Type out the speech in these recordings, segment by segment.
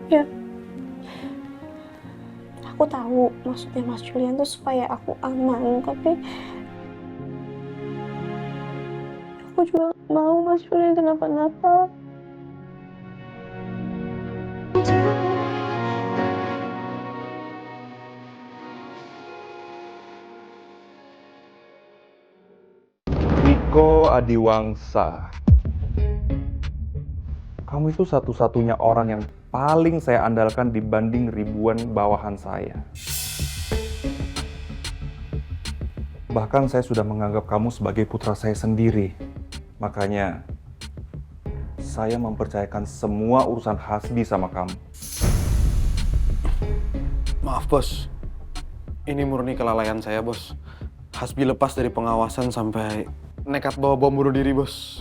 Ya, aku tahu maksudnya Mas Julian tuh supaya aku aman, tapi aku juga mau Mas Julian kenapa-napa. Riko Adiwangsa, kamu itu satu-satunya orang yang paling saya andalkan dibanding ribuan bawahan saya. Bahkan saya sudah menganggap kamu sebagai putra saya sendiri. Makanya, saya mempercayakan semua urusan Hasbi sama kamu. Maaf bos, ini murni kelalaian saya bos. Hasbi lepas dari pengawasan sampai nekat bawa bom bunuh diri bos.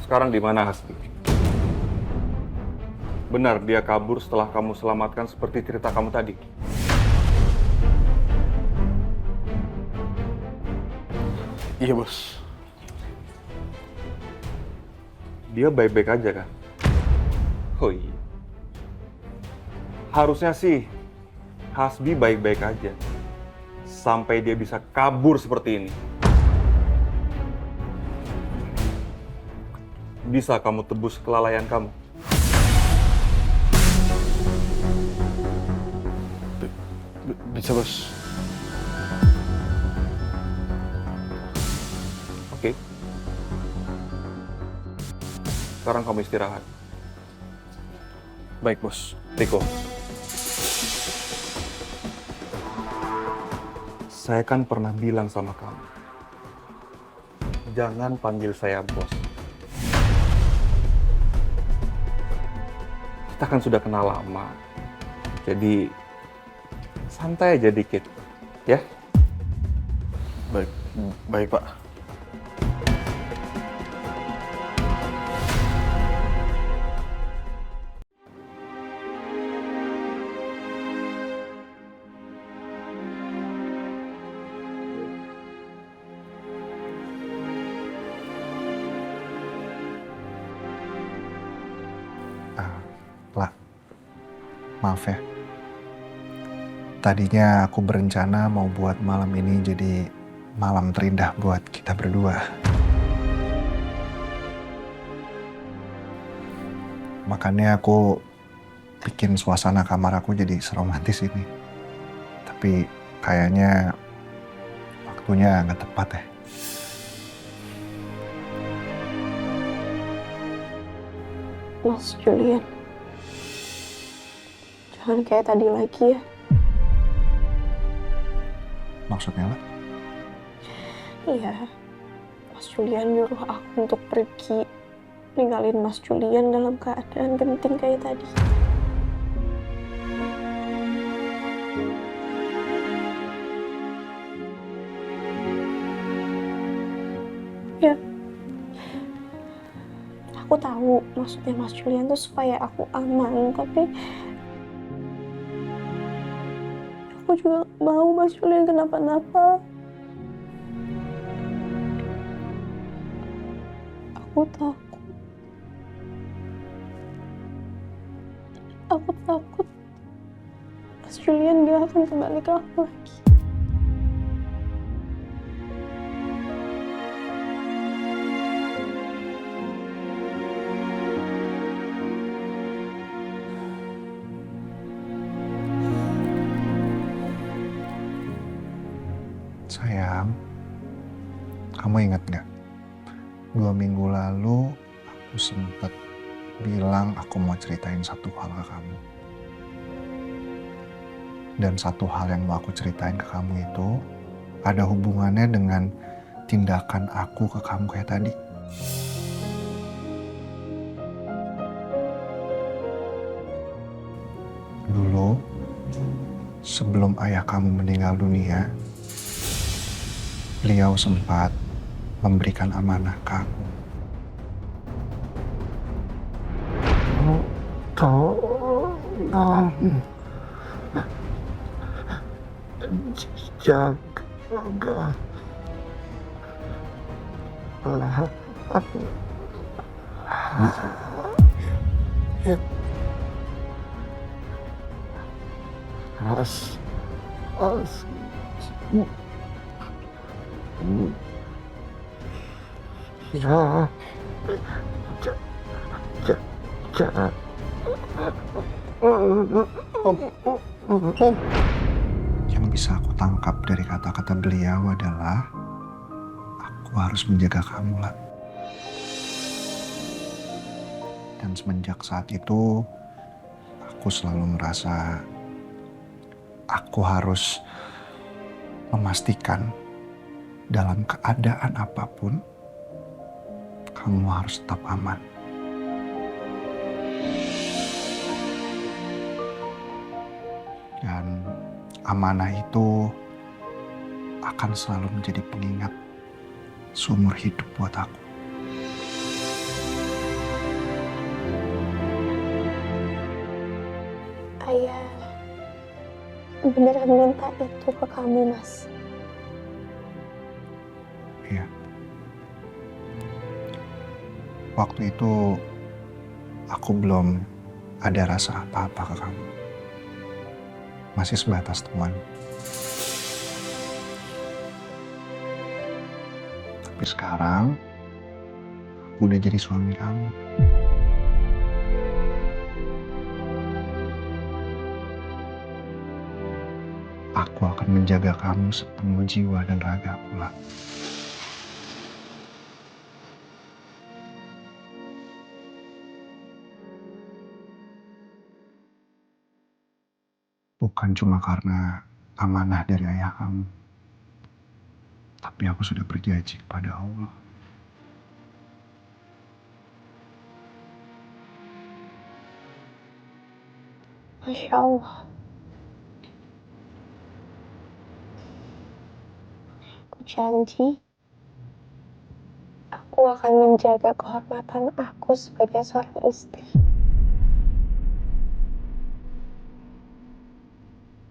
Sekarang di mana Hasbi? Benar dia kabur setelah kamu selamatkan seperti cerita kamu tadi? Iya bos. Dia baik-baik aja kan? Oh iya. Harusnya sih Hasbi baik-baik aja. Sampai dia bisa kabur seperti ini. Bisa kamu tebus kelalaian kamu? Bisa bos. Oke. Sekarang kamu istirahat. Baik bos. Riko. Saya kan pernah bilang sama kamu. Jangan panggil saya bos. Kita kan sudah kenal lama. Jadi santai aja dikit. Ya? Baik, baik pak. Lah, maaf ya. Tadinya aku berencana mau buat malam ini jadi malam terindah buat kita berdua. Makanya aku bikin suasana kamar aku jadi seromantis ini. Tapi kayaknya waktunya nggak tepat ya. Mas Julian, jangan kayak tadi lagi ya. Maksudnya lah? Iya, Mas Julian nyuruh aku untuk pergi, ninggalin Mas Julian dalam keadaan genting kayak tadi. Ya, aku tahu maksudnya Mas Julian tuh supaya aku aman, tapi aku juga mau Mas Julian kenapa-napa. Aku takut. Aku takut Mas Julian gak akan kembali ke aku lagi. Sayang, kamu ingat nggak? 2 minggu lalu aku sempat bilang aku mau ceritain satu hal ke kamu. Dan satu hal yang mau aku ceritain ke kamu itu ada hubungannya dengan tindakan aku ke kamu kayak tadi. Dulu, sebelum ayah kamu meninggal dunia, beliau sempat memberikan amanah ke aku. Tolong jaga aku. As, as, ya, ja, ja, Yang bisa aku tangkap dari kata-kata beliau adalah aku harus menjaga kamu lah. Dan semenjak saat itu aku selalu merasa aku harus memastikan dalam keadaan apapun kamu harus tetap aman. Dan amanah itu akan selalu menjadi pengingat seumur hidup buat aku. Ayah beneran minta itu ke kamu, Mas. Iya. Waktu itu aku belum ada rasa apa-apa ke kamu. Masih sebatas teman. Tapi sekarang aku udah jadi suami kamu. Aku akan menjaga kamu sepenuh jiwa dan raga pula. Bukan cuma karena amanah dari ayah kamu, tapi aku sudah berjanji kepada Allah. Masya Allah. Aku janji aku akan menjaga kehormatan aku sebagai seorang istri.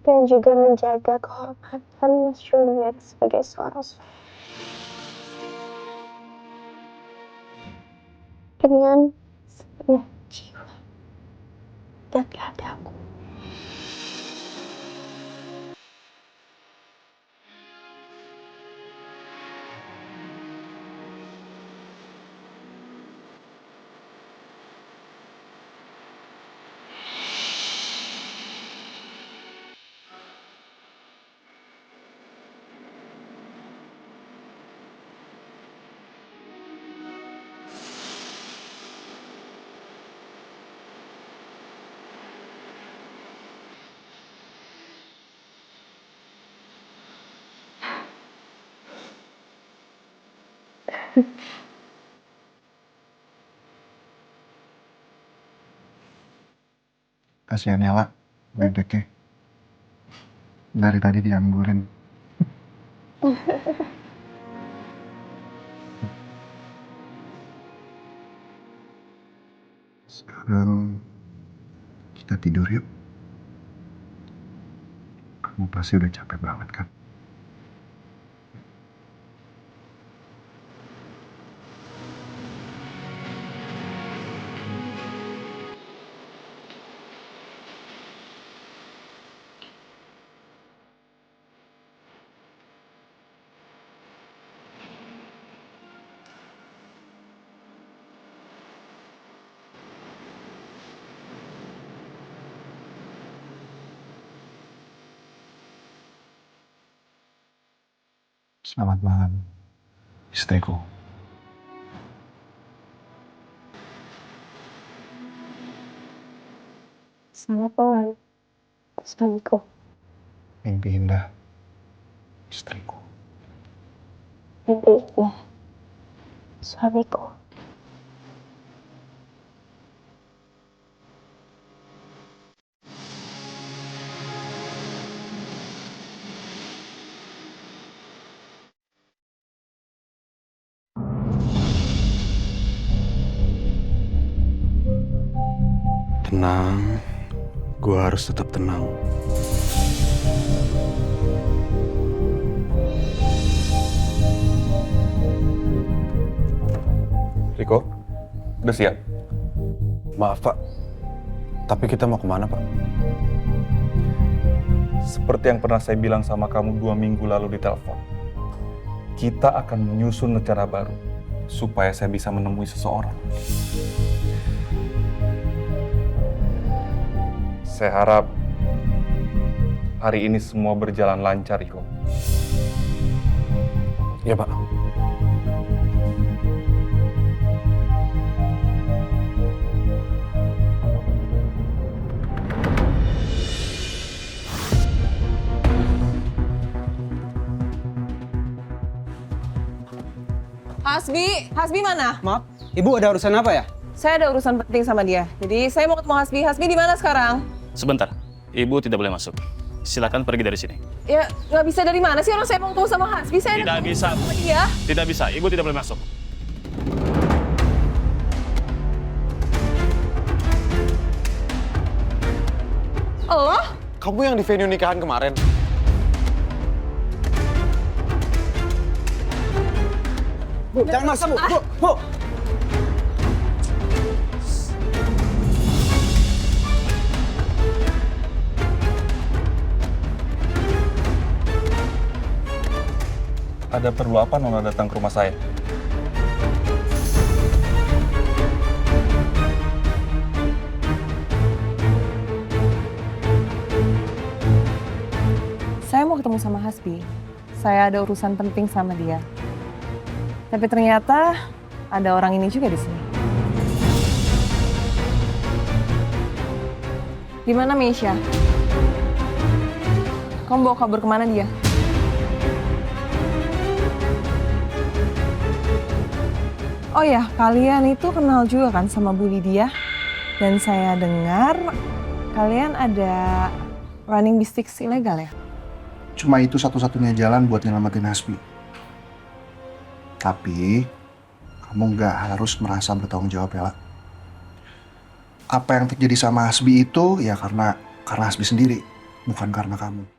Dan juga menjaga kehormatan Mas Julian sebagai seorang suami. Dengan sepenuh jiwa dan ragaku. Kasihan ya, Lak, bebeknya. Dari tadi dianggurin. Sekarang kita tidur yuk. Kamu pasti udah capek banget kan? Selamat malam, istriku. Selamat malam, suamiku. Mimpi indah, istriku. Mimpi indah, suamiku. Tenang, gue harus tetap tenang. Riko, udah siap? Maaf Pak, tapi kita mau kemana Pak? Seperti yang pernah saya bilang sama kamu 2 minggu lalu di telepon. Kita akan menyusun rencana baru supaya saya bisa menemui seseorang. Saya harap hari ini semua berjalan lancar, Riko. Iya Pak. Hasbi mana? Maaf, Ibu ada urusan apa ya? Saya ada urusan penting sama dia. Jadi saya mau ketemu Hasbi. Hasbi di mana sekarang? Sebentar, Ibu tidak boleh masuk. Silakan pergi dari sini. Ya, nggak bisa dari mana sih orang saya mau ketemu sama Hasbi. Saya Tidak bisa. sama dia. Tidak bisa, Ibu tidak boleh masuk. Oh? Kamu yang di venue nikahan kemarin? Bu, jangan maksa, Bu. Bu. Ada perlu apa Nona datang ke rumah saya? Saya mau ketemu sama Hasbi. Saya ada urusan penting sama dia. Tapi ternyata ada orang ini juga di sini. Di mana Meisha? Kamu bawa kabur kemana dia? Oh ya, kalian itu kenal juga kan sama Bu Lydia? Dan saya dengar kalian ada running bisnis ilegal ya? Cuma itu satu-satunya jalan buat nyelamatin Hasbi. Tapi, kamu nggak harus merasa bertanggung jawab, Bella. Apa yang terjadi sama Hasbi itu ya karena Hasbi sendiri, bukan karena kamu.